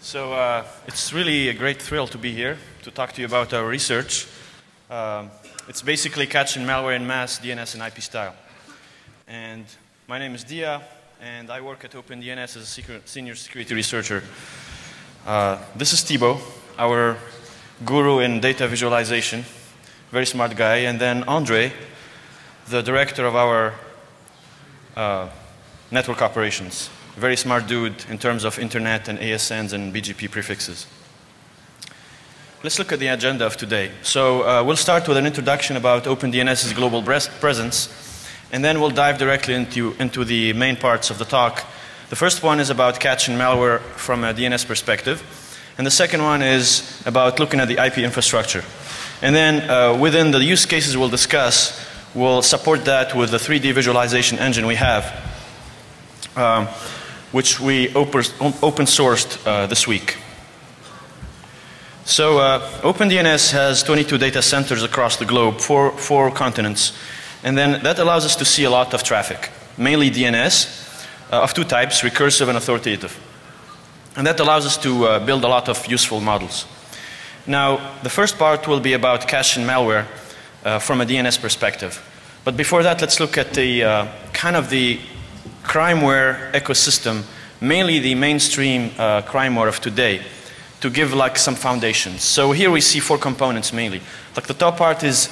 It's really a great thrill to be here to talk to you about our research. It's basically catching malware in mass, DNS, and IP style. And my name is Dia, and I work at OpenDNS as a senior security researcher. This is Thibaut, our guru in data visualization, very smart guy. And then Andre, the director of our network operations. Very smart dude in terms of internet and ASNs and BGP prefixes. Let's look at the agenda of today. So we'll start with an introduction about OpenDNS's global presence, and then we'll dive directly into the main parts of the talk. The first one is about catching malware from a DNS perspective, and the second one is about looking at the IP infrastructure. And then within the use cases we'll discuss, we'll support that with the 3D visualization engine we have, which we open sourced this week. So OpenDNS has 22 data centers across the globe, four continents, and then that allows us to see a lot of traffic, mainly DNS of two types, recursive and authoritative. And that allows us to build a lot of useful models. Now, the first part will be about caching malware from a DNS perspective. But before that, let's look at the kind of the crimeware ecosystem, mainly the mainstream crimeware of today, to give like some foundations. So here we see four components mainly. Like the top part is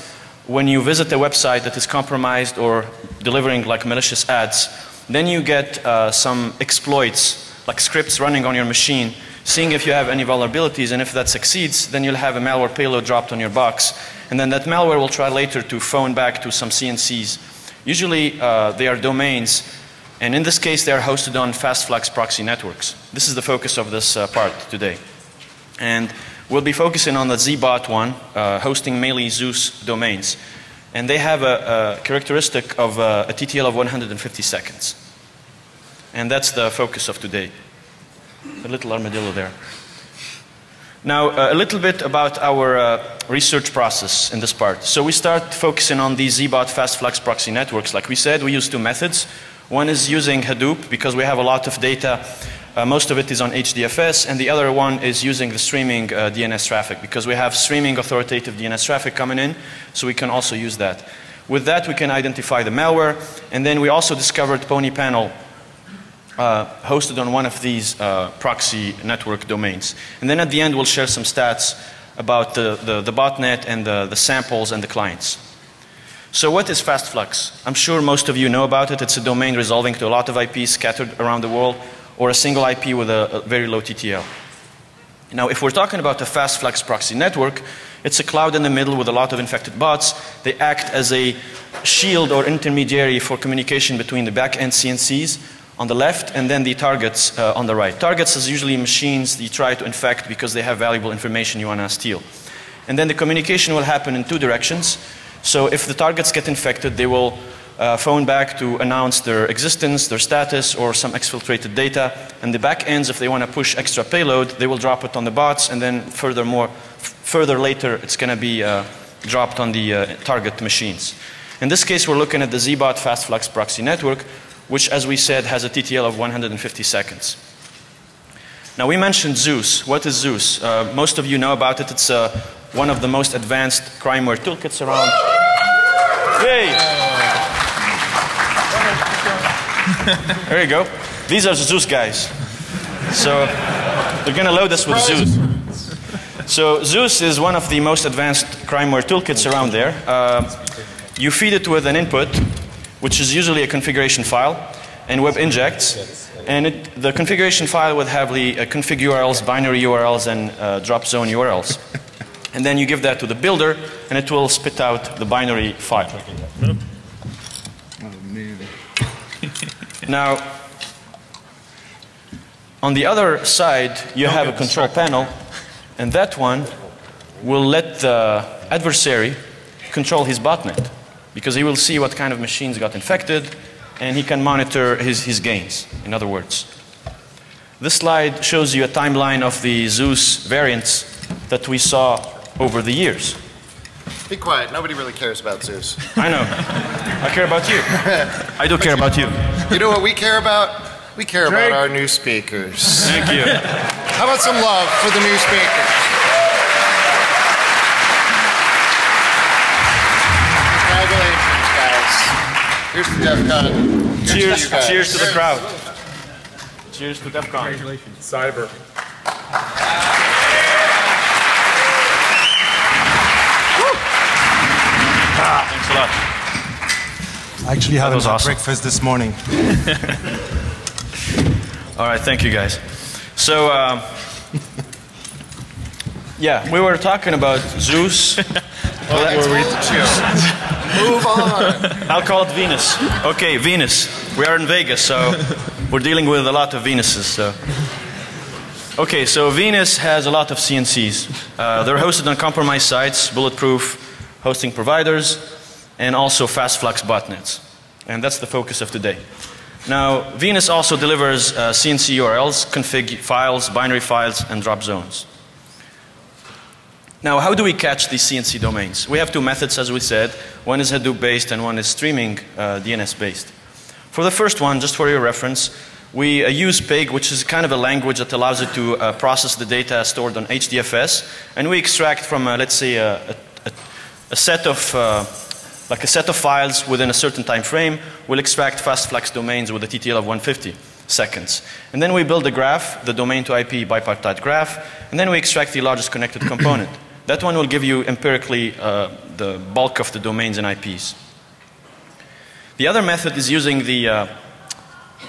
when you visit a website that is compromised or delivering like malicious ads, then you get some exploits, like scripts running on your machine, seeing if you have any vulnerabilities, and if that succeeds, then you'll have a malware payload dropped on your box. And then that malware will try later to phone back to some CNCs. Usually they are domains, and in this case they are hosted on fast flux proxy networks. This is the focus of this part today. And we'll be focusing on the ZBot one, hosting mainly Zeus domains. And they have a characteristic of a TTL of 150 seconds. And that's the focus of today. A little armadillo there. Now, a little bit about our research process in this part. So we start focusing on the ZBot fast flux proxy networks. Like we said, we use two methods. One is using Hadoop because we have a lot of data. Most of it is on HDFS, and the other one is using the streaming DNS traffic because we have streaming authoritative DNS traffic coming in, so we can also use that. With that, we can identify the malware, and then we also discovered Pony Panel hosted on one of these proxy network domains. And then at the end, we'll share some stats about the botnet and the samples and the clients. So what is fast flux? I'm sure most of you know about it. It's a domain resolving to a lot of IPs scattered around the world, or a single IP with a very low TTL. Now, if we're talking about a fast flux proxy network, it's a cloud in the middle with a lot of infected bots. They act as a shield or intermediary for communication between the back-end CNCs on the left and then the targets on the right. Targets is usually machines that you try to infect because they have valuable information you want to steal. And then the communication will happen in two directions. So if the targets get infected, they will phone back to announce their existence, their status, or some exfiltrated data. And the back ends, if they want to push extra payload, they will drop it on the bots, and then further later, it's going to be dropped on the target machines. In this case, we're looking at the ZBot fast flux proxy network, which, as we said, has a TTL of 150 seconds. Now, we mentioned Zeus. What is Zeus? Most of you know about it. It's one of the most advanced crimeware toolkits around. Yay! There you go. These are the Zeus guys. So they're going to load us with Zeus. So Zeus is one of the most advanced crimeware toolkits around there. You feed it with an input, which is usually a configuration file, and web injects. And the configuration file would have the config URLs, binary URLs, and drop zone URLs. And then you give that to the builder, and it will spit out the binary file. Now, on the other side, you have a control panel, and that one will let the adversary control his botnet, because he will see what kind of machines got infected, and he can monitor his gains, in other words. This slide shows you a timeline of the Zeus variants that we saw over the years. Be quiet. Nobody really cares about Zeus. I know. I care about you. I do care about you. You know what we care about? We care about our new speakers. Thank you. How about some love for the new speakers? Congratulations, guys. Here's to DEF CON. Cheers, cheers to the crowd. Cheers to DEF CON. Congratulations. Cyber. Thanks a lot. I actually haven't had awesome. breakfast this morning. All right, thank you guys. So, yeah, we were talking about Zeus. Move on. I'll call it Venus. Okay, Venus. We are in Vegas, so we're dealing with a lot of Venuses. So. Okay, so Venus has a lot of CNCs. They're hosted on compromised sites, bulletproof hosting providers, and also fast flux botnets. And that's the focus of today. Now, Venus also delivers CNC URLs, config files, binary files, and drop zones. Now, how do we catch these CNC domains? We have two methods, as we said. One is Hadoop-based and one is streaming DNS-based. For the first one, just for your reference, we use PIG, which is kind of a language that allows it to process the data stored on HDFS, and we extract from, let's say, a set of like a set of files within a certain time frame. We'll extract fast flux domains with a TTL of 150 seconds. And then we build a graph, the domain to IP bipartite graph, and then we extract the largest connected component. That one will give you empirically the bulk of the domains and IPs. The other method is using the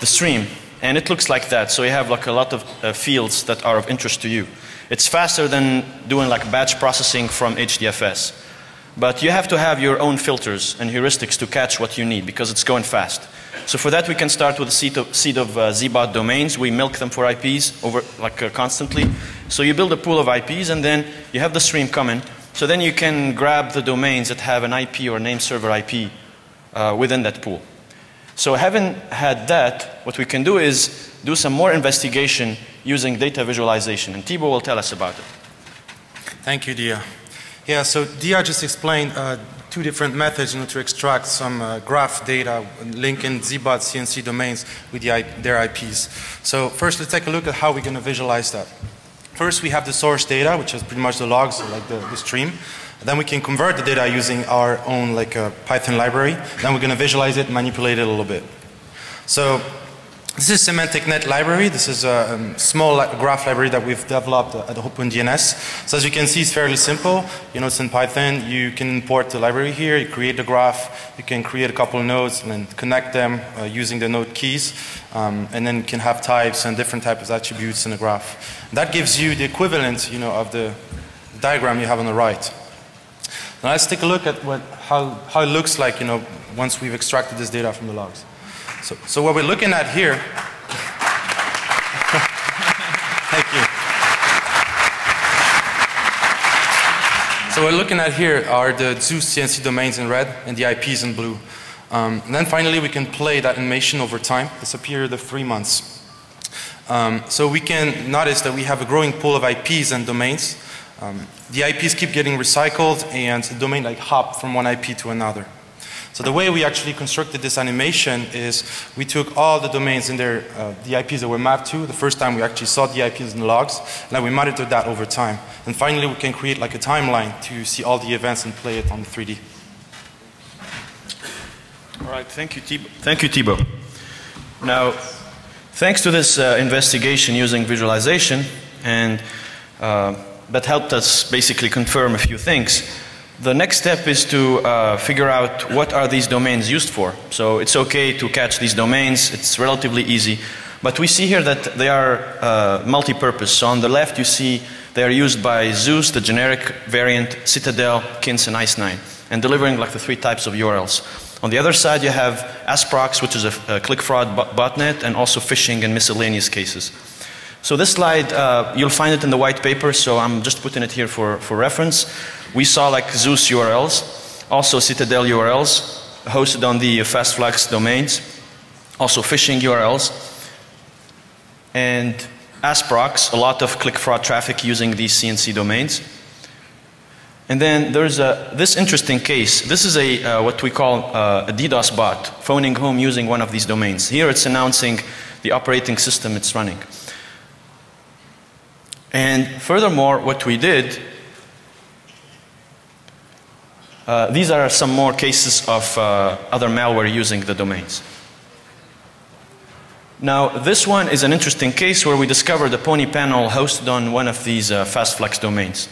stream, and it looks like that. So you have like a lot of fields that are of interest to you. It's faster than doing like batch processing from HDFS. But you have to have your own filters and heuristics to catch what you need because it's going fast. So for that we can start with a seed of ZBot domains. We milk them for IPs over constantly. So you build a pool of IPs and then you have the stream coming. So then you can grab the domains that have an IP or name server IP within that pool. So having had that, what we can do is do some more investigation using data visualization, and Thibaut will tell us about it. Thank you, Dia. Yeah, so Dia just explained two different methods to extract some graph data linking ZBot CNC domains with their IPs. So first let's take a look at how we're going to visualize that. First we have the source data, which is pretty much the logs, so like the stream. Then we can convert the data using our own Python library. Then we're going to visualize it, manipulate it a little bit. So this is Semantic Net library. This is a small graph library that we've developed at OpenDNS. So as you can see, it's fairly simple. It's in Python. You can import the library here. You create the graph. You can create a couple of nodes and then connect them using the node keys. And then you can have types and different types of attributes in the graph. That gives you the equivalent, of the diagram you have on the right. Now let's take a look at how it looks like, once we've extracted this data from the logs. So what we're looking at here, thank you. So what we're looking at here are the Zeus CNC domains in red and the IPs in blue. And then finally we can play that animation over time. It's a period of 3 months. So we can notice that we have a growing pool of IPs and domains. The IPs keep getting recycled and the domain hop from one IP to another. So the way we actually constructed this animation is we took all the domains in there, the IPs that were mapped to. The first time we actually saw the IPs in the logs, and then we monitored that over time. And finally we can create a timeline to see all the events and play it on the 3D. All right, thank you, Thibaut. Thank you, Thibaut. Now, thanks to this investigation using visualization, and that helped us basically confirm a few things. The next step is to figure out what are these domains used for. So it's okay to catch these domains, it's relatively easy. But we see here that they are multi-purpose. So on the left you see they are used by Zeus, the generic variant, Citadel, Kins, and Ice9, and delivering the 3 types of URLs. On the other side you have Asprox, which is a click fraud botnet, and also phishing and miscellaneous cases. So this slide, you'll find it in the white paper, so I'm just putting it here for reference. We saw Zeus URLs, also Citadel URLs, hosted on the fast flux domains, also phishing URLs, and Asprox, a lot of click fraud traffic using these CNC domains. And then there's this interesting case. This is what we call a DDoS bot, phoning home using one of these domains. Here it's announcing the operating system it's running. And furthermore, what we did, these are some more cases of other malware using the domains. Now, this one is an interesting case where we discovered a Pony panel hosted on one of these fastflex domains.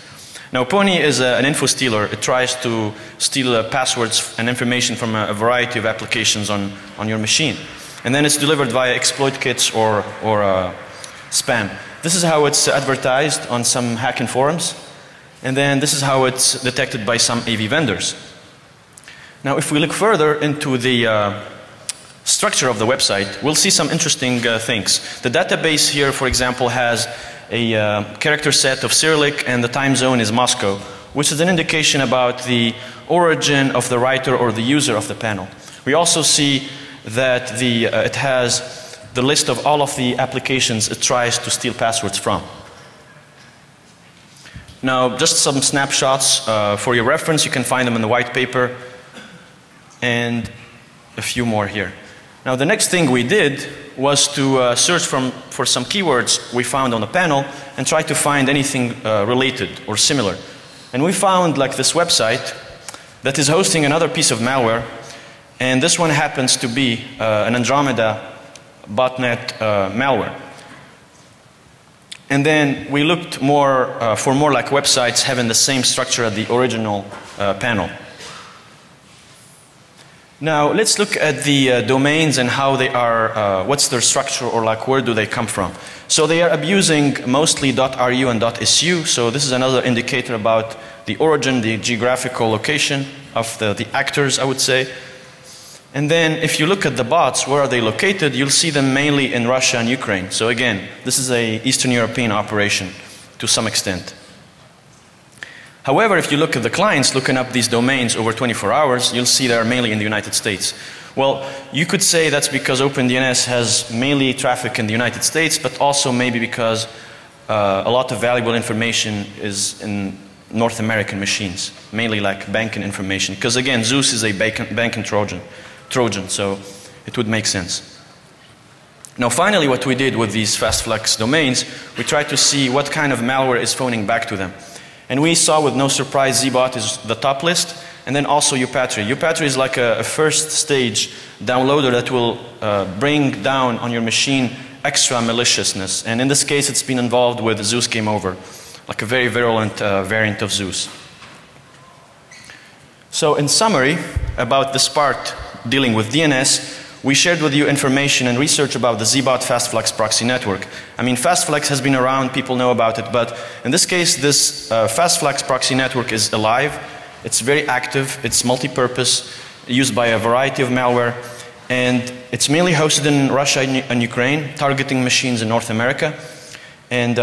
Now, Pony is an info stealer. It tries to steal passwords and information from a variety of applications on your machine. And then it's delivered via exploit kits or spam. This is how it's advertised on some hacking forums. And then this is how it's detected by some AV vendors. Now, if we look further into the structure of the website, we'll see some interesting things. The database here, for example, has a character set of Cyrillic, and the time zone is Moscow, which is an indication about the origin of the writer or the user of the panel. We also see that it has the list of all of the applications it tries to steal passwords from. Now, just some snapshots for your reference. You can find them in the white paper, and a few more here. Now, the next thing we did was to search for some keywords we found on the panel and try to find anything related or similar. And we found like this website that is hosting another piece of malware, and this one happens to be an Andromeda botnet malware. And then we looked for more like websites having the same structure as the original panel. Now, let's look at the domains and how they are, what's their structure, or like where do they come from. So they are abusing mostly .ru and .su, so this is another indicator about the origin, the geographical location of the actors, I would say. And then if you look at the bots, where are they located, you'll see them mainly in Russia and Ukraine. So again, this is an Eastern European operation to some extent. However, if you look at the clients looking up these domains over 24 hours, you'll see they're mainly in the United States. Well, you could say that's because OpenDNS has mainly traffic in the United States, but also maybe because a lot of valuable information is in North American machines, mainly like banking information. Because again, Zeus is a banking Trojan, so it would make sense. Now finally, what we did with these fastflex domains, we tried to see what kind of malware is phoning back to them. And we saw with no surprise ZBot is the top list, and then also Upatry. Upatry is like a first stage downloader that will bring down on your machine extra maliciousness. And in this case, it's been involved with Zeus Game Over, like a very virulent variant of Zeus. So in summary, about this part dealing with DNS, we shared with you information and research about the ZBot Fastflex proxy network. I mean, Fastflex has been around, people know about it, but in this case, this Fastflex proxy network is alive. It's very active, it's multi-purpose, used by a variety of malware, and it's mainly hosted in Russia and Ukraine, targeting machines in North America, and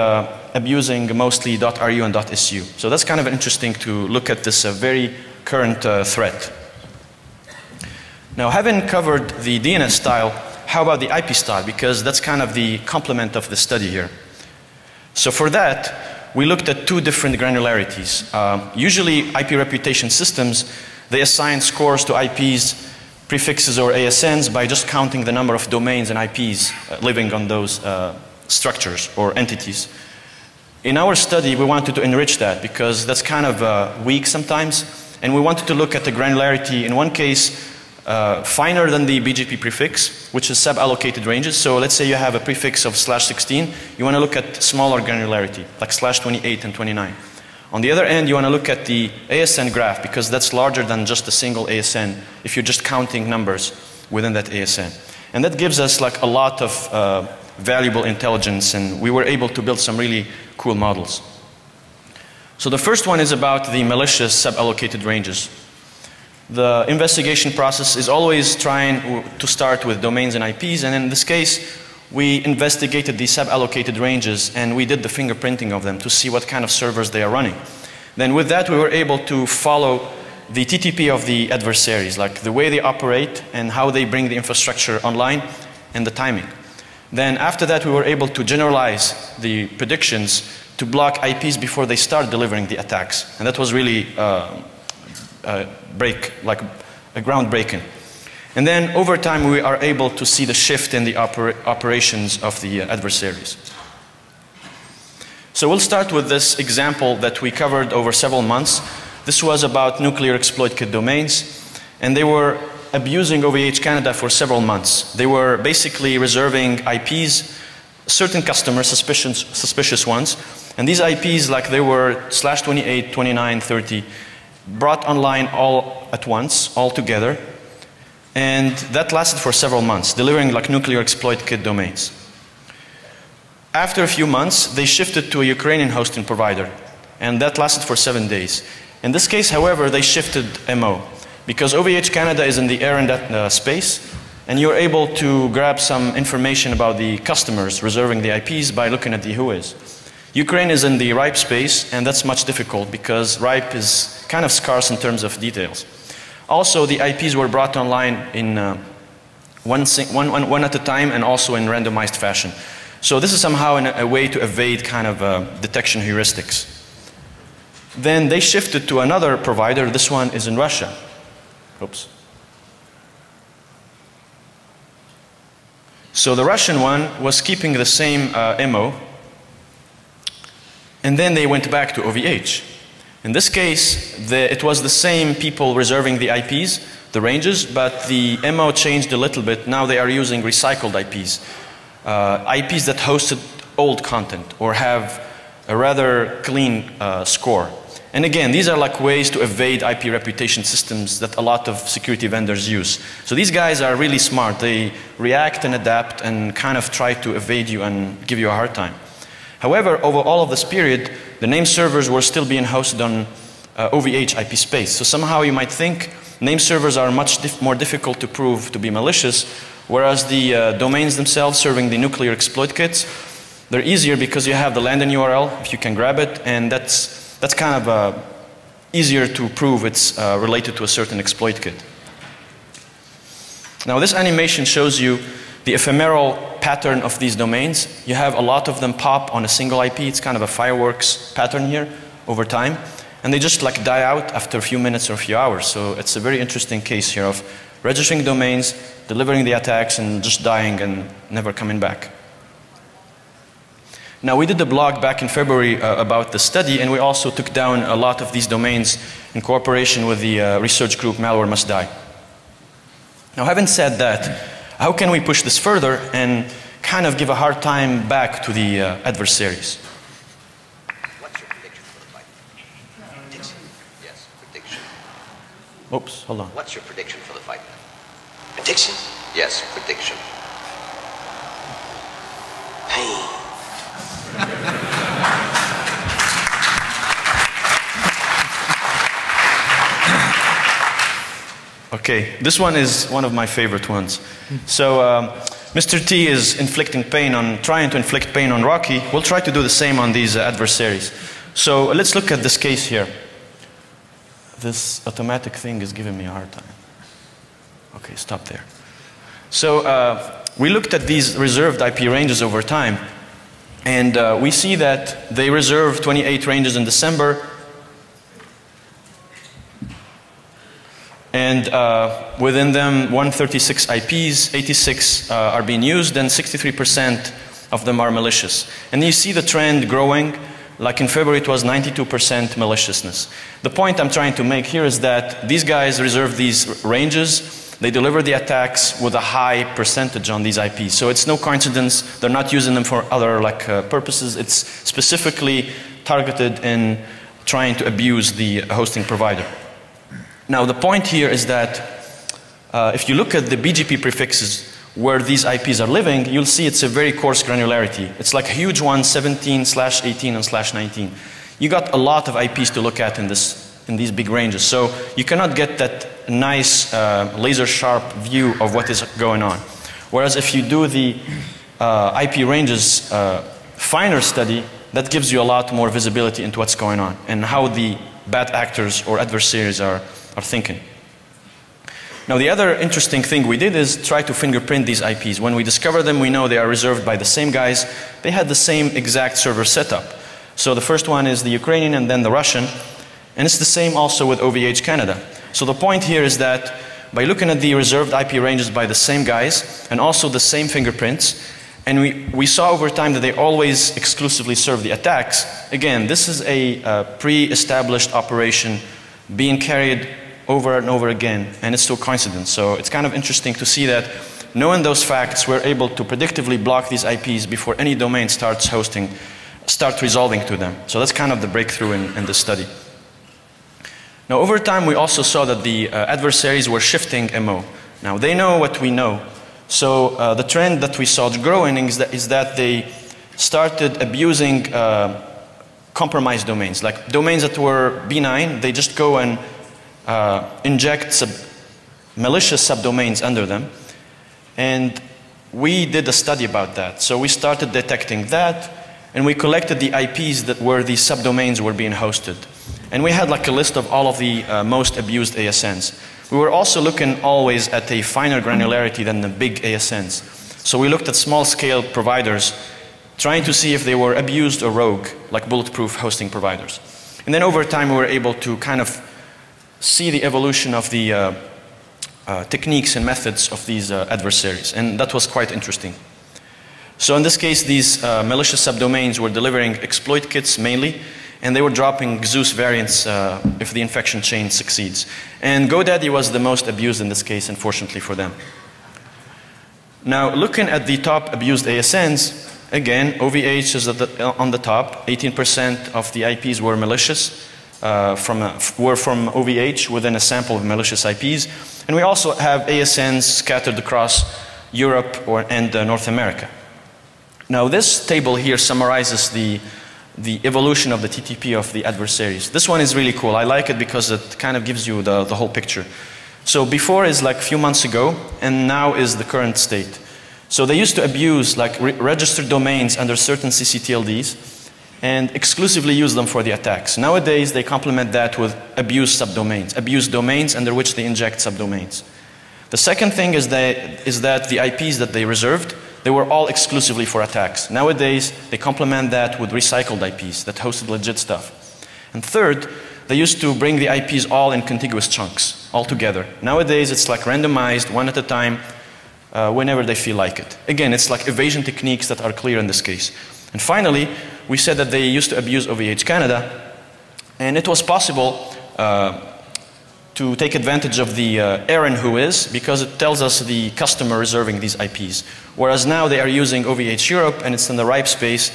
abusing mostly .ru and .su. So that's kind of interesting to look at this very current threat. Now, having covered the DNS style, how about the IP style? Because that's kind of the complement of the study here. So for that, we looked at two different granularities. Usually IP reputation systems, they assign scores to IPs, prefixes or ASNs by just counting the number of domains and IPs living on those structures or entities. In our study, we wanted to enrich that because that's kind of weak sometimes, and we wanted to look at the granularity in one case finer than the BGP prefix, which is sub-allocated ranges. So let's say you have a prefix of /16, you want to look at smaller granularity, like /28 and 29. On the other end, you want to look at the ASN graph, because that's larger than just a single ASN if you're just counting numbers within that ASN. And that gives us like a lot of valuable intelligence, and we were able to build some really cool models. So the first one is about the malicious sub-allocated ranges. The investigation process is always trying to start with domains and IPs, and in this case, we investigated the sub-allocated ranges and we did the fingerprinting of them to see what kind of servers they are running. Then with that, we were able to follow the TTP of the adversaries, like the way they operate and how they bring the infrastructure online and the timing. Then after that, we were able to generalize the predictions to block IPs before they start delivering the attacks. And that was really groundbreaking. And then over time, we are able to see the shift in the operations of the adversaries. So we'll start with this example that we covered over several months. This was about nuclear exploit kit domains, and they were abusing OVH Canada for several months. They were basically reserving IPs, certain customers, suspicious ones, and these IPs, like they were /28, 29, 30, brought online all at once, all together, and that lasted for several months, delivering like nuclear exploit kit domains. After a few months, they shifted to a Ukrainian hosting provider, and that lasted for 7 days. In this case, however, they shifted MO, because OVH Canada is in the air in that space, and you're able to grab some information about the customers reserving the IPs by looking at the whois. Ukraine is in the RIPE space, and that's much difficult because RIPE is kind of scarce in terms of details. Also, the IPs were brought online in one at a time and also in randomized fashion. So this is somehow a way to evade kind of detection heuristics. Then they shifted to another provider. This one is in Russia. Oops. So the Russian one was keeping the same MO, and then they went back to OVH. In this case, it was the same people reserving the IPs, the ranges, but the MO changed a little bit. Now they are using recycled IPs. IPs that hosted old content or have a rather clean score. And again, these are like ways to evade IP reputation systems that a lot of security vendors use. So these guys are really smart. They react and adapt and kind of try to evade you and give you a hard time. However, over all of this period, the name servers were still being hosted on OVH IP space. So somehow you might think name servers are much more difficult to prove to be malicious, whereas the domains themselves serving the nuclear exploit kits, they're easier because you have the landing URL, if you can grab it, and that's kind of easier to prove it's related to a certain exploit kit. Now this animation shows you the ephemeral pattern of these domains. You have a lot of them pop on a single IP. It's kind of a fireworks pattern here over time. And they just like die out after a few minutes or a few hours. So it's a very interesting case here of registering domains, delivering the attacks, and just dying and never coming back. Now we did a blog back in February about the study, and we also took down a lot of these domains in cooperation with the research group Malware Must Die. Now having said that, how can we push this further and kind of give a hard time back to the adversaries? What's your prediction for the fight? Prediction? Yes, prediction. Oops, hold on. What's your prediction for the fight? Prediction? Yes, prediction. Pain. Okay, this one is one of my favorite ones. So Mr. T is inflicting pain on, trying to inflict pain on Rocky. We'll try to do the same on these adversaries. So let's look at this case here. This automatic thing is giving me a hard time. Okay, stop there. So we looked at these reserved IP ranges over time, and we see that they reserve 28 ranges in December, and within them 136 IPs, 86 are being used, and 63% of them are malicious. And you see the trend growing. Like in February it was 92% maliciousness. The point I'm trying to make here is that these guys reserve these ranges, they deliver the attacks with a high percentage on these IPs. So it's no coincidence, they're not using them for other purposes, it's specifically targeted in trying to abuse the hosting provider. Now the point here is that if you look at the BGP prefixes where these IPs are living, you'll see it's a very coarse granularity. It's like a huge one, 17/18 and /19. You got a lot of IPs to look at in these big ranges. So you cannot get that nice laser sharp view of what is going on. Whereas if you do the IP ranges finer study, that gives you a lot more visibility into what's going on and how the bad actors or adversaries are thinking. Now the other interesting thing we did is try to fingerprint these IPs. When we discover them, we know they are reserved by the same guys. They had the same exact server setup. So the first one is the Ukrainian and then the Russian. And it's the same also with OVH Canada. So the point here is that by looking at the reserved IP ranges by the same guys and also the same fingerprints, And we saw over time that they always exclusively serve the attacks. Again, this is a pre-established operation being carried over and over again, and it's still coincidence. So it's kind of interesting to see that, knowing those facts, we're able to predictively block these IPs before any domain starts resolving to them. So that's kind of the breakthrough in this study. Now, over time, we also saw that the adversaries were shifting MO. Now, they know what we know. So the trend that we saw growing is that they started abusing compromised domains. Like domains that were benign, they just go and inject malicious subdomains under them. And we did a study about that. So we started detecting that, and we collected the IPs that where these subdomains were being hosted. And we had like a list of all of the most abused ASNs. We were also looking always at a finer granularity than the big ASNs. So we looked at small scale providers, trying to see if they were abused or rogue, like bulletproof hosting providers. And then over time we were able to kind of see the evolution of the techniques and methods of these adversaries. And that was quite interesting. So in this case, these malicious subdomains were delivering exploit kits mainly, and they were dropping Zeus variants if the infection chain succeeds. And GoDaddy was the most abused in this case, unfortunately for them. Now, looking at the top abused ASNs, again, OVH is on the top. 18% of the IPs were malicious, were from OVH within a sample of malicious IPs. And we also have ASNs scattered across Europe and North America. Now, this table here summarizes the evolution of the TTP of the adversaries. This one is really cool. I like it because it kind of gives you the whole picture. So before is like a few months ago, and now is the current state. So they used to abuse like registered domains under certain ccTLDs and exclusively use them for the attacks. Nowadays they complement that with abused subdomains, abused domains under which they inject subdomains. The second thing is that the IPs that they reserved, they were all exclusively for attacks. Nowadays, they complement that with recycled IPs that hosted legit stuff. And third, they used to bring the IPs all in contiguous chunks, all together. Nowadays, it's like randomized, one at a time, whenever they feel like it. Again, it's like evasion techniques that are clear in this case. And finally, we said that they used to abuse OVH Canada, and it was possible to take advantage of the Aaron who is, because it tells us the customer reserving these IPs. Whereas now they are using OVH Europe, and it's in the ripe space,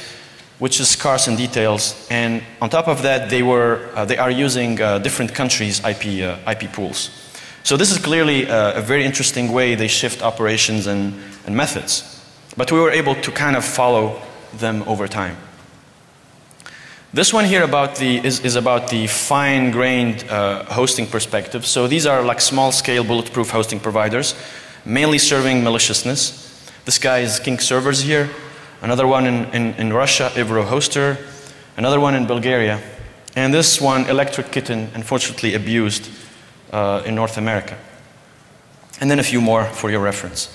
which is scarce in details. And on top of that, they are using different countries' IP pools. So this is clearly a very interesting way they shift operations and methods. But we were able to kind of follow them over time. This one here is about the fine-grained hosting perspective. So these are like small-scale bulletproof hosting providers, mainly serving maliciousness. This guy is King Servers here. Another one in Russia, Ivro Hoster. Another one in Bulgaria. And this one, Electric Kitten, unfortunately abused in North America. And then a few more for your reference.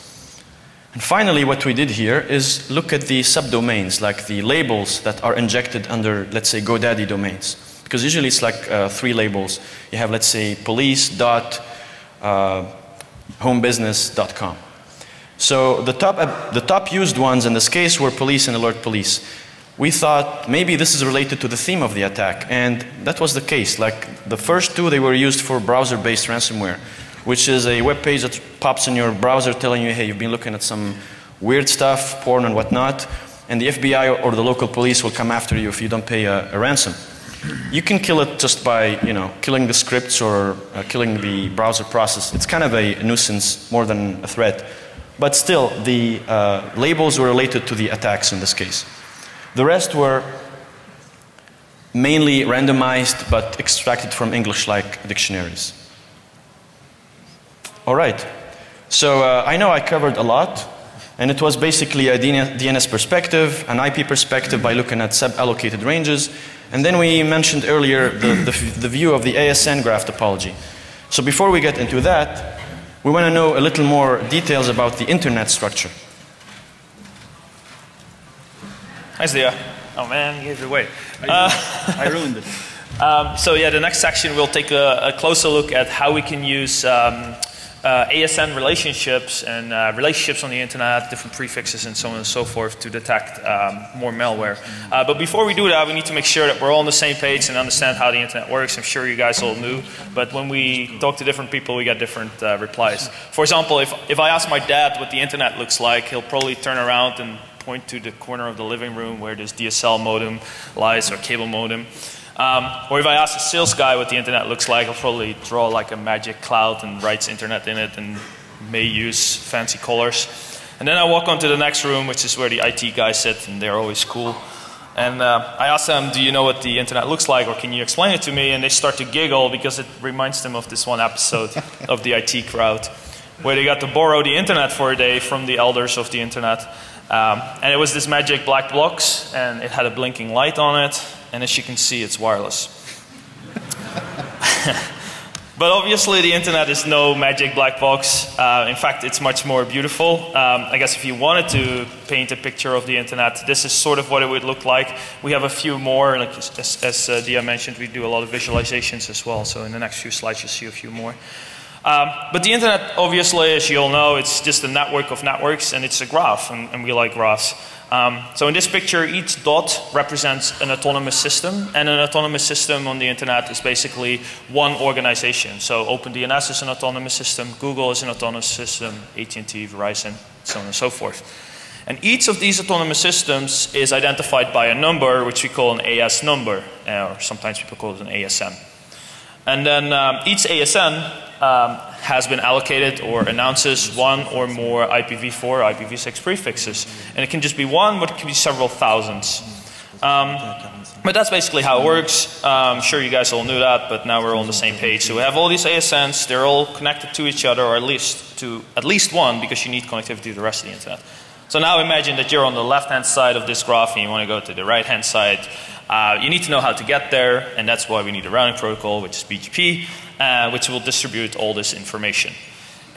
And finally, what we did here is look at the subdomains, like the labels that are injected under, let's say, GoDaddy domains. Because usually it's like 3 labels. You have, let's say, police.homebusiness.com. So the top used ones in this case were police and alert police. We thought maybe this is related to the theme of the attack, and that was the case. Like the first 2, they were used for browser-based ransomware, which is a web page that pops in your browser telling you, hey, you've been looking at some weird stuff, porn and whatnot, and the FBI or the local police will come after you if you don't pay a ransom. You can kill it just by, killing the scripts or killing the browser process. It's kind of a nuisance more than a threat. But still, the labels were related to the attacks in this case. The rest were mainly randomized but extracted from English-like dictionaries. All right. So I know I covered a lot, and it was basically a DNS perspective, an IP perspective by looking at sub-allocated ranges, and then we mentioned earlier the view of the ASN graph topology. So before we get into that, we want to know a little more details about the internet structure. Thanks, Dia. Oh man, you gave it away. I ruined it. So yeah, the next section we'll take a closer look at how we can use ASN relationships and relationships on the internet, different prefixes and so on and so forth to detect more malware. But before we do that, we need to make sure that we're all on the same page and understand how the internet works. I'm sure you guys all knew, but when we talk to different people, we get different replies. For example, if I ask my dad what the internet looks like, he'll probably turn around and point to the corner of the living room where this DSL modem lies, or cable modem. Or if I ask a sales guy what the internet looks like, I'll probably draw like a magic cloud and writes internet in it and may use fancy colors. And then I walk on to the next room, which is where the IT guys sit, and they're always cool. And I ask them, do you know what the internet looks like, or can you explain it to me? And they start to giggle because it reminds them of this one episode of the IT crowd, where they got to borrow the internet for a day from the elders of the internet. And it was this magic black box, and it had a blinking light on it. And as you can see, it's wireless. But obviously the internet is no magic black box. In fact, it's much more beautiful. I guess if you wanted to paint a picture of the internet, this is sort of what it would look like. We have a few more, like as Dia mentioned, we do a lot of visualizations as well. So in the next few slides you'll see a few more. But the internet, obviously, as you all know, it's just a network of networks, and it's a graph, and we like graphs. So in this picture, each dot represents an autonomous system, and an autonomous system on the internet is basically one organization. So OpenDNS is an autonomous system, Google is an autonomous system, AT&T, Verizon, so on and so forth. And each of these autonomous systems is identified by a number, which we call an AS number, or sometimes people call it an ASN. And then each ASN has been allocated or announces one or more IPv4 or IPv6 prefixes. And it can just be one, but it can be several thousands. But that's basically how it works. I'm sure you guys all knew that, but now we're all on the same page. So we have all these ASNs, they're all connected to each other, or at least one, because you need connectivity to the rest of the internet. So now imagine that you're on the left-hand side of this graph and you want to go to the right-hand side. You need to know how to get there, and that's why we need a routing protocol, which is BGP, which will distribute all this information.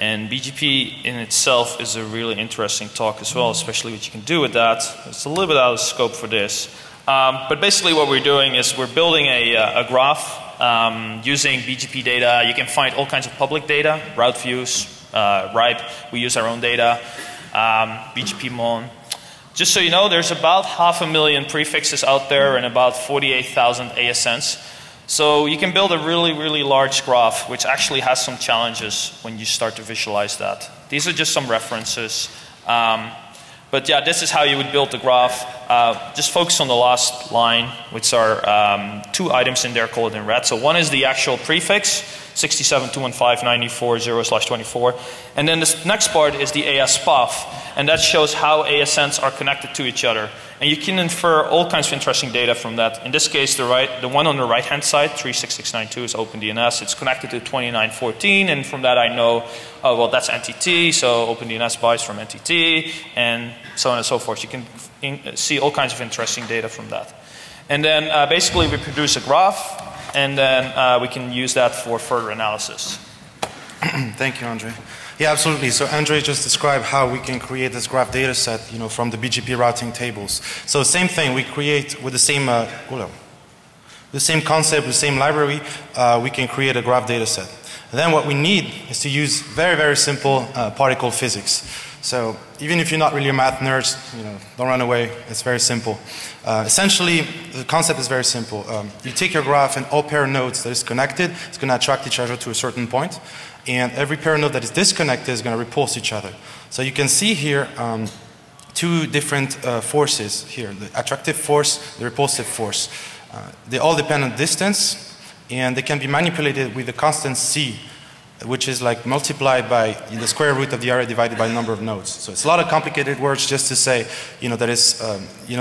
And BGP in itself is a really interesting talk as well, especially what you can do with that. It's a little bit out of scope for this. But basically what we're doing is we're building a graph using BGP data. You can find all kinds of public data, route views, RIPE. We use our own data, BGP-Mon. Just so you know, there's about 500,000 prefixes out there and about 48,000 ASNs. So you can build a really, really large graph, which actually has some challenges when you start to visualize that. These are just some references. But yeah, this is how you would build the graph. Just focus on the last line, which are two items in there colored in red. So one is the actual prefix, 67.215.94.0/24. And then this next part is the AS path. And that shows how ASNs are connected to each other. And you can infer all kinds of interesting data from that. In this case, the one on the right-hand side, 36692, is OpenDNS. It's connected to 2914, and from that I know, oh, well, that's NTT, so OpenDNS buys from NTT, and so on and so forth. You can see all kinds of interesting data from that. And then basically we produce a graph, and then we can use that for further analysis. Thank you, Andre. Yeah, absolutely. So Andre just described how we can create this graph data set, from the BGP routing tables. So same thing, we create with the same concept, the same library, we can create a graph data set. And then what we need is to use very, very simple particle physics. So even if you're not really a math nerd, don't run away. It's very simple. Essentially, the concept is very simple. You take your graph and all pair nodes that is connected, it's going to attract each other to a certain point. And every pair node that is disconnected is going to repulse each other. So you can see here two different forces here, the attractive force, the repulsive force. They all depend on distance, and they can be manipulated with the constant c, which is like multiplied by the square root of the area divided by the number of nodes. So it's a lot of complicated words just to say, that is,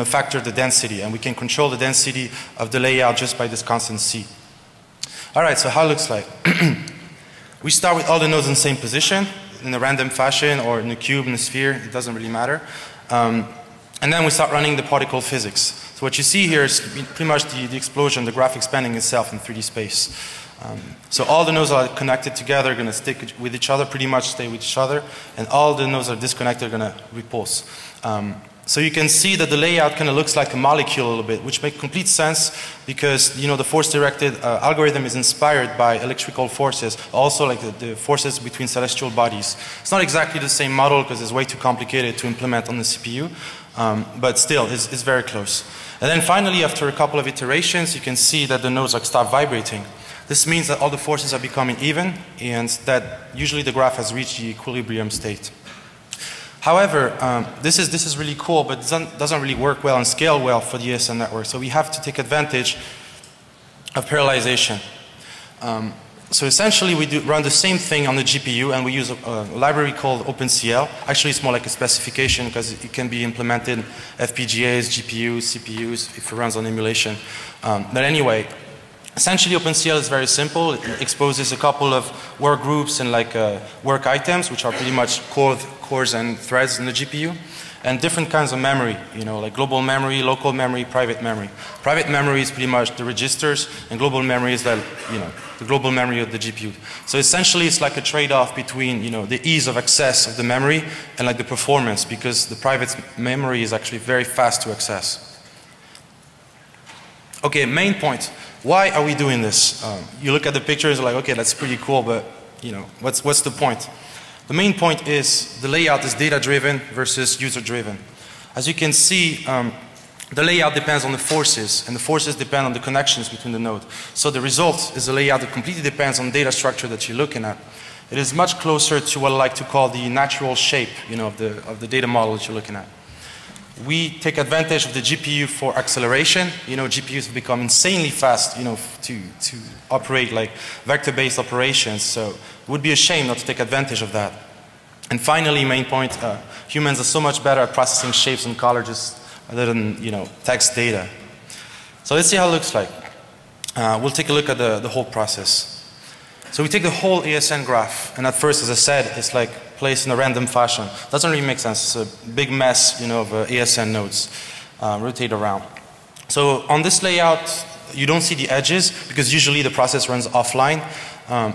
factor the density, and we can control the density of the layout just by this constant c. All right, so how it looks like. We start with all the nodes in the same position, in a random fashion, or in a cube, in a sphere, it doesn't really matter. And then we start running the particle physics. So what you see here is pretty much the explosion, the graph expanding itself in 3D space. So all the nodes are connected together, are going to stick with each other, pretty much stay with each other, and all the nodes that are disconnected are going to repulse. So you can see that the layout kind of looks like a molecule a little bit, which makes complete sense because the force-directed algorithm is inspired by electrical forces, also like the forces between celestial bodies. It's not exactly the same model because it's way too complicated to implement on the CPU, but still, it's very close. And then finally, after a couple of iterations, you can see that the nodes stop vibrating. This means that all the forces are becoming even, and that usually the graph has reached the equilibrium state. However, this is really cool, but doesn't really work well and scale well for the ASN network. So we have to take advantage of parallelization. So essentially, we run the same thing on the GPU, and we use a library called OpenCL. Actually, it's more like a specification because it can be implemented in FPGAs, GPUs, CPUs if it runs on emulation. But anyway, essentially, OpenCL is very simple. It exposes a couple of work groups and like work items, which are pretty much cores and threads in the GPU, and different kinds of memory, like global memory, local memory, private memory. Private memory is pretty much the registers, and global memory is the global memory of the GPU. So essentially, it's like a trade-off between, the ease of access of the memory and like the performance, because the private memory is actually very fast to access. Okay, main point. Why are we doing this? You look at the pictures, like, okay, that's pretty cool, but what's the point? The main point is the layout is data-driven versus user-driven. As you can see, the layout depends on the forces, and the forces depend on the connections between the nodes. So the result is a layout that completely depends on the data structure that you're looking at. It is much closer to what I like to call the natural shape, of the data model that you're looking at. We take advantage of the GPU for acceleration. GPUs have become insanely fast, to operate like vector-based operations. So it would be a shame not to take advantage of that. And finally, main point, humans are so much better at processing shapes and colors other than, text data. So let's see how it looks like. We'll take a look at the whole process. So we take the whole ASN graph, and at first, as I said, it's like placed in a random fashion. Doesn't really make sense. It's a big mess, of ASN nodes rotate around. So on this layout, you don't see the edges because usually the process runs offline.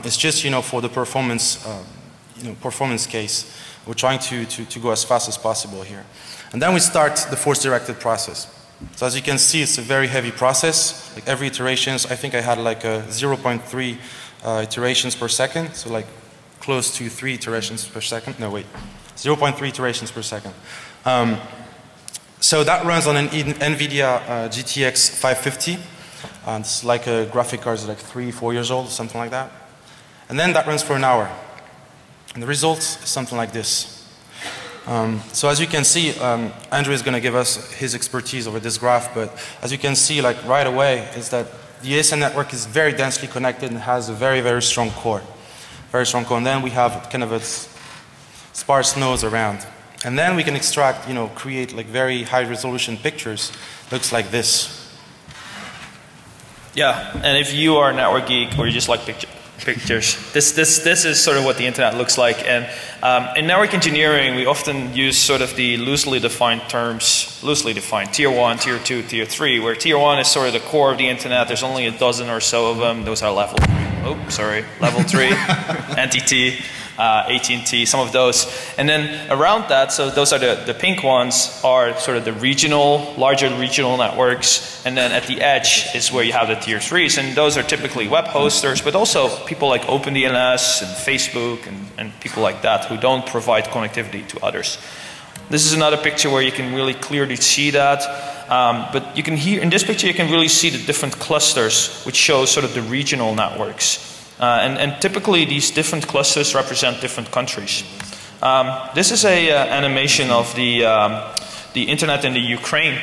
It's just, for the performance, performance case. We're trying to go as fast as possible here. And then we start the force-directed process. So as you can see, it's a very heavy process. Like every iterations, I think I had like a 0.3 iterations per second, so like close to 3 iterations per second. No, wait, 0.3 iterations per second. So that runs on an NVIDIA GTX 550. It's like a graphic card is like 3-4 years old, something like that. And then that runs for an hour. And the result is something like this. So as you can see, Andrew is going to give us his expertise over this graph, but as you can see, like right away, is that the ASN network is very densely connected and has a very, very strong core. Very strong core. And then we have kind of a sparse nodes around. And then we can extract, create like very high resolution pictures. Looks like this. Yeah, and if you are a network geek or you just like pictures, this is sort of what the internet looks like. And in network engineering, we often use sort of the loosely defined terms, tier 1, tier 2, tier 3, where tier 1 is sort of the core of the internet. There's only a dozen or so of them. Those are level 3, NTT, AT&T, some of those. And then around that, so those are the pink ones, are sort of the larger regional networks. And then at the edge is where you have the tier 3s. And those are typically web hosters, but also people like OpenDNS and Facebook and people like that who don't provide connectivity to others. This is another picture where you can really clearly see that. But you can in this picture you can really see the different clusters which show sort of the regional networks. And typically these different clusters represent different countries. This is a animation of the internet in the Ukraine.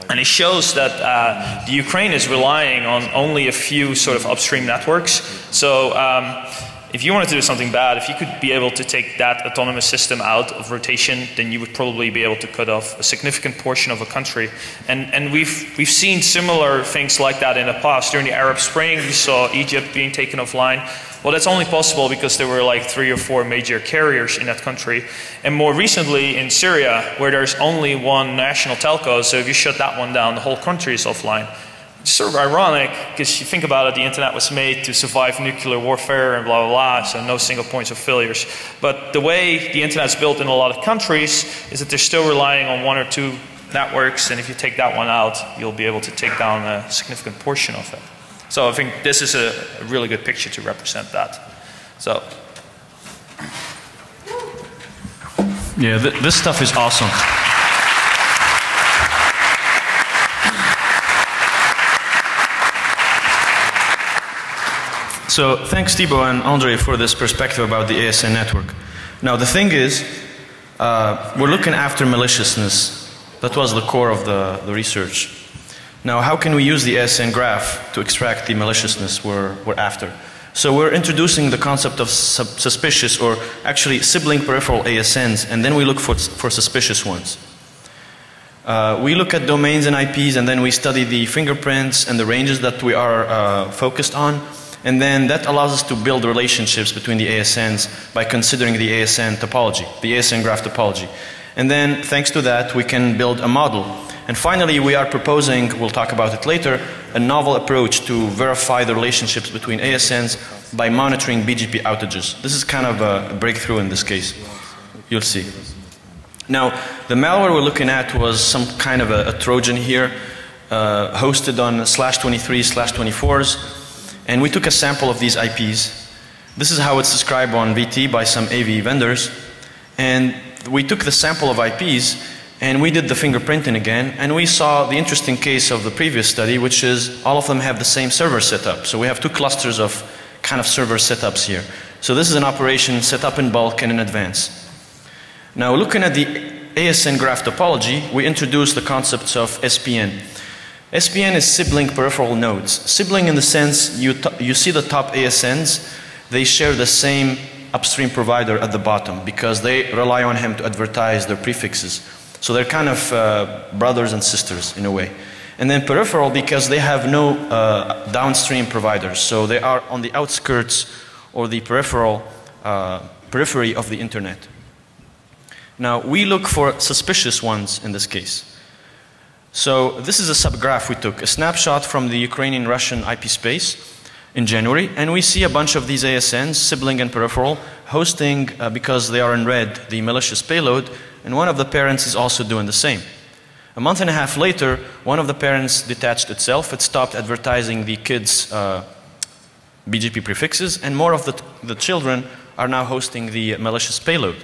And it shows that the Ukraine is relying on only a few sort of upstream networks. So if you wanted to do something bad, if you could be able to take that autonomous system out of rotation, then you would probably be able to cut off a significant portion of a country. And we've seen similar things like that in the past. During the Arab Spring, we saw Egypt being taken offline. Well, that's only possible because there were like 3 or 4 major carriers in that country. And more recently in Syria, where there's only one national telco, so if you shut that one down, the whole country is offline. sort of ironic, because you think about it, the internet was made to survive nuclear warfare and blah, blah, blah, so no single points of failures. But the way the internet is built in a lot of countries is that they're still relying on one or two networks, and if you take that one out, you'll be able to take down a significant portion of it. So I think this is a really good picture to represent that. So. Yeah, this stuff is awesome. So thanks Thibaut and Andre for this perspective about the ASN network. Now the thing is, we're looking after maliciousness. That was the core of the research. Now how can we use the ASN graph to extract the maliciousness we're after? So we're introducing the concept of suspicious, or actually sibling peripheral ASNs, and then we look for suspicious ones. We look at domains and IPs, and then we study the fingerprints and the ranges that we are focused on. And then that allows us to build relationships between the ASNs by considering the ASN topology, the ASN graph topology. And then thanks to that we can build a model. And finally we are proposing, we'll talk about it later, a novel approach to verify the relationships between ASNs by monitoring BGP outages. This is kind of a breakthrough in this case. You'll see. Now the malware we're looking at was some kind of a Trojan here, hosted on /23/24s. And we took a sample of these IPs. This is how it's described on VT by some AV vendors. And we took the sample of IPs and we did the fingerprinting again, and we saw the interesting case of the previous study, which is all of them have the same server setup. So we have two clusters of kind of server setups here. So this is an operation set up in bulk and in advance. Now looking at the ASN graph topology, we introduced the concepts of SPN. SPN is sibling peripheral nodes. Sibling in the sense you see the top ASNs, they share the same upstream provider at the bottom because they rely on him to advertise their prefixes. So they're kind of brothers and sisters in a way. And then peripheral because they have no downstream providers. So they are on the outskirts or the periphery of the internet. Now we look for suspicious ones in this case. So this is a subgraph we took, a snapshot from the Ukrainian-Russian IP space in January, and we see a bunch of these ASNs, sibling and peripheral, hosting, because they are in red, the malicious payload, and one of the parents is also doing the same. A month and a half later, one of the parents detached itself, it stopped advertising the kids' BGP prefixes, and more of the children are now hosting the malicious payload.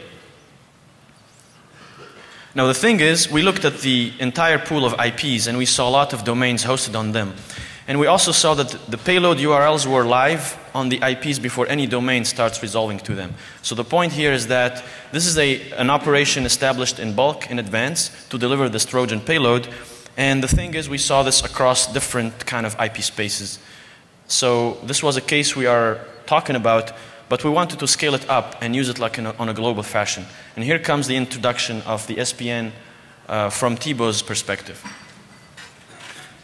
Now the thing is, we looked at the entire pool of IPs and we saw a lot of domains hosted on them. And we also saw that the payload URLs were live on the IPs before any domain starts resolving to them. So the point here is that this is an operation established in bulk in advance to deliver this Trojan payload. And the thing is, we saw this across different kind of IP spaces. So this was a case we are talking about, but we wanted to scale it up and use it like on a global fashion. And here comes the introduction of the SPN from Thibaut's perspective.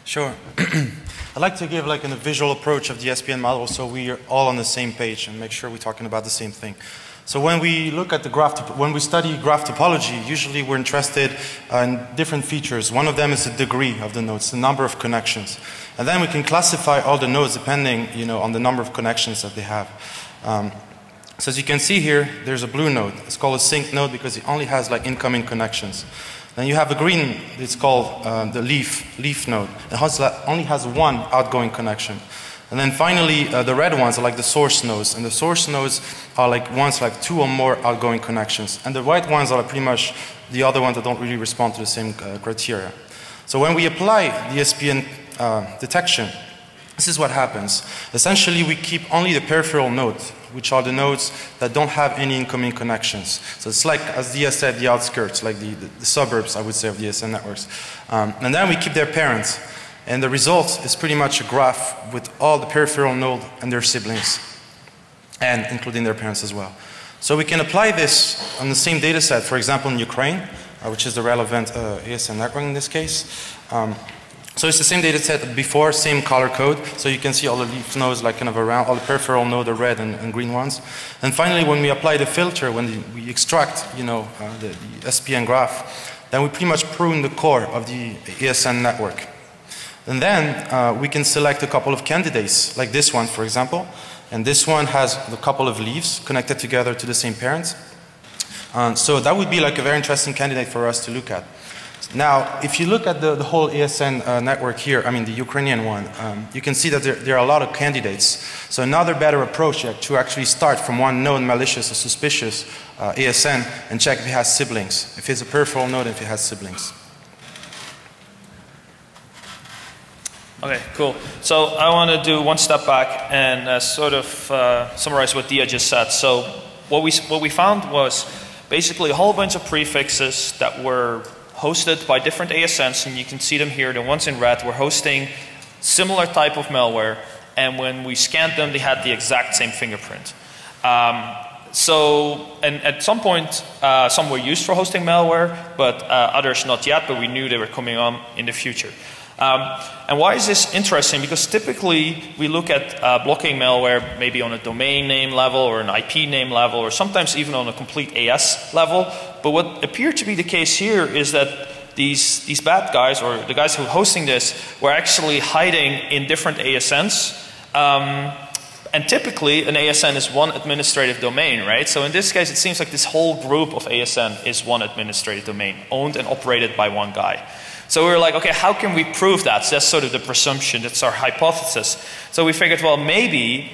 Sure. I'd like to give like a visual approach of the SPN model so we are all on the same page and make sure we're talking about the same thing. So when we look at the graph, when we study graph topology, usually we're interested in different features. One of them is the degree of the nodes, the number of connections. And then we can classify all the nodes depending, on the number of connections that they have. So as you can see here, there's a blue node. It's called a sync node because it only has like incoming connections. Then you have a green, it's called the leaf node. It only has one outgoing connection. And then finally, the red ones are like the source nodes. And the source nodes are like ones like two or more outgoing connections. And the white ones are pretty much the other ones that don't really respond to the same criteria. So when we apply the SPN detection, this is what happens. Essentially, we keep only the peripheral nodes, which are the nodes that don't have any incoming connections. So it's like, as Dia said, the outskirts, like the suburbs, I would say, of the ASN networks. And then we keep their parents. And the result is pretty much a graph with all the peripheral nodes and their siblings, and including their parents as well. So we can apply this on the same data set, for example, in Ukraine, which is the relevant ASN network in this case. So it's the same data set before, same color code. So you can see all the leaf nodes like kind of around, all the peripheral nodes, the red and green ones. And finally, when we apply the filter, when we extract, the SPN graph, then we pretty much prune the core of the ASN network. And then we can select a couple of candidates, like this one, for example. And this one has a couple of leaves connected together to the same parent. So that would be like a very interesting candidate for us to look at. Now, if you look at the whole ASN network here, I mean the Ukrainian one, you can see that there are a lot of candidates. So another better approach to actually start from one known malicious or suspicious ASN and check if it has siblings, if it's a peripheral node, if it has siblings. Okay, cool. So I want to do one step back and sort of summarize what Dia just said. So what we found was basically a whole bunch of prefixes that were hosted by different ASNs, and you can see them here. The ones in red were hosting similar type of malware, and when we scanned them, they had the exact same fingerprint. And at some point, some were used for hosting malware, but others not yet, but we knew they were coming on in the future. And why is this interesting? Because typically we look at blocking malware maybe on a domain name level or an IP name level, or sometimes even on a complete AS level. But what appeared to be the case here is that these bad guys, or the guys who were hosting this, were actually hiding in different ASNs. And typically an ASN is one administrative domain, right? So in this case it seems like this whole group of ASN is one administrative domain, owned and operated by one guy. So we were like, okay, how can we prove that? So that's sort of the presumption, that's our hypothesis. So we figured, well, maybe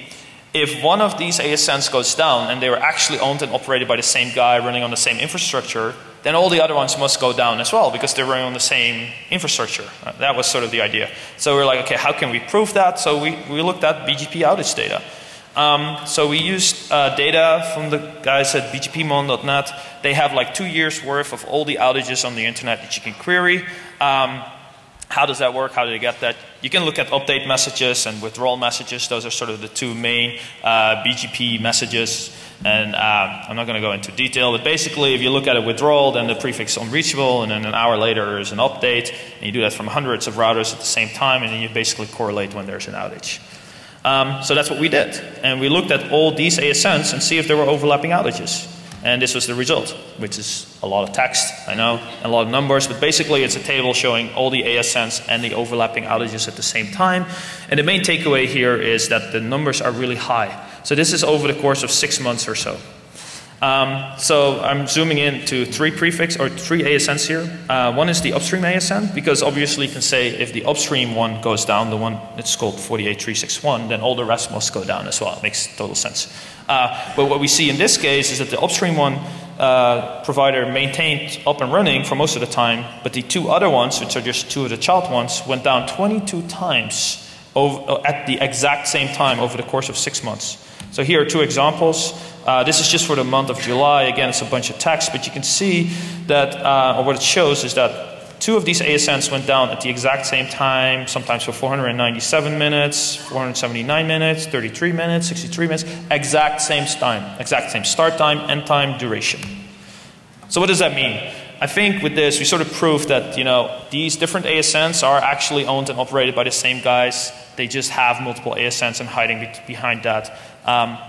if one of these ASNs goes down and they were actually owned and operated by the same guy running on the same infrastructure, then all the other ones must go down as well because they're running on the same infrastructure. That was sort of the idea. So we were like, okay, how can we prove that? So we looked at BGP outage data. So we used data from the guys at bgpmon.net. They have like 2 years worth of all the outages on the internet that you can query. How does that work? How do they get that? You can look at update messages and withdrawal messages. Those are sort of the two main BGP messages. And I'm not going to go into detail, but basically if you look at a withdrawal, then the prefix is unreachable, and then an hour later there's an update. And you do that from hundreds of routers at the same time, and then you basically correlate when there's an outage. So that's what we did. And we looked at all these ASNs and see if there were overlapping outages. And this was the result, which is a lot of text, I know, and a lot of numbers, but basically it's a table showing all the ASNs and the overlapping outages at the same time. And the main takeaway here is that the numbers are really high. So this is over the course of 6 months or so. So I'm zooming in to three ASNs here. One is the upstream ASN, because obviously you can say if the upstream one goes down, the one that's called 48361, then all the rest must go down as well. It makes total sense. But what we see in this case is that the upstream one provider maintained up and running for most of the time, but the two other ones, which are just two of the child ones, went down 22 times at the exact same time over the course of 6 months. So here are two examples. This is just for the month of July. Again, it's a bunch of text, but you can see that, or what it shows is that two of these ASNs went down at the exact same time, sometimes for 497 minutes, 479 minutes, 33 minutes, 63 minutes, exact same time, exact same start time, end time, duration. So what does that mean? I think with this we sort of proved that, you know, these different ASNs are actually owned and operated by the same guys. They just have multiple ASNs and hiding behind that.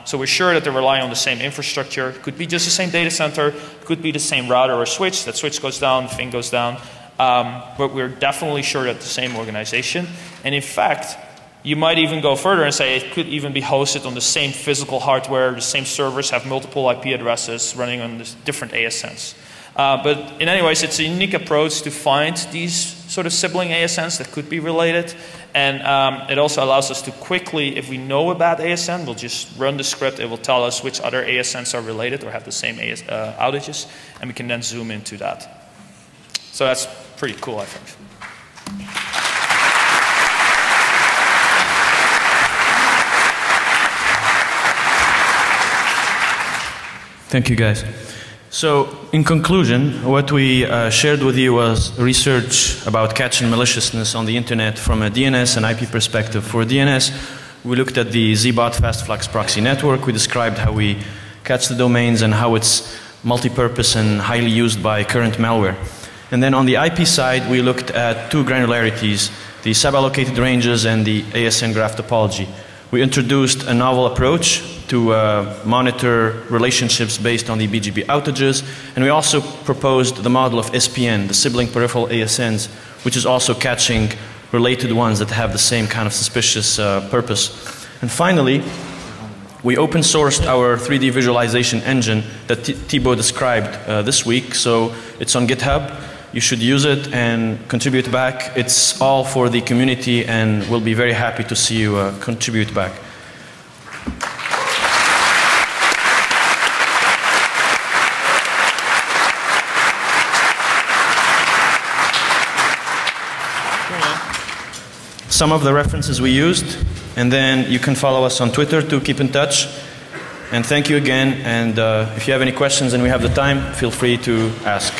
So we're sure that they're relying on the same infrastructure. Could be just the same data center, could be the same router or switch. That switch goes down, the thing goes down. But we're definitely sure that the same organization. And in fact, you might even go further and say it could even be hosted on the same physical hardware, the same servers have multiple IP addresses running on different ASNs. But in any ways, it's a unique approach to find these sort of sibling ASNs that could be related. And it also allows us to quickly, if we know a bad ASN, we'll just run the script. It will tell us which other ASNs are related or have the same outages. And we can then zoom into that. So that's pretty cool, I think. Thank you, guys. So, in conclusion, what we shared with you was research about catching maliciousness on the internet from a DNS and IP perspective. For DNS, we looked at the ZBot Fast Flux proxy network. We described how we catch the domains and how it's multi-purpose and highly used by current malware. And then on the IP side, we looked at two granularities, the sub-allocated ranges and the ASN graph topology. We introduced a novel approach to monitor relationships based on the BGP outages, and we also proposed the model of SPN, the sibling peripheral ASNs, which is also catching related ones that have the same kind of suspicious purpose. And finally, we open sourced our 3D visualization engine that Thibaut described this week. So it's on GitHub. You should use it and contribute back. It's all for the community, and we'll be very happy to see you contribute back. Some of the references we used, and then you can follow us on Twitter to keep in touch. And thank you again, and if you have any questions and we have the time, feel free to ask.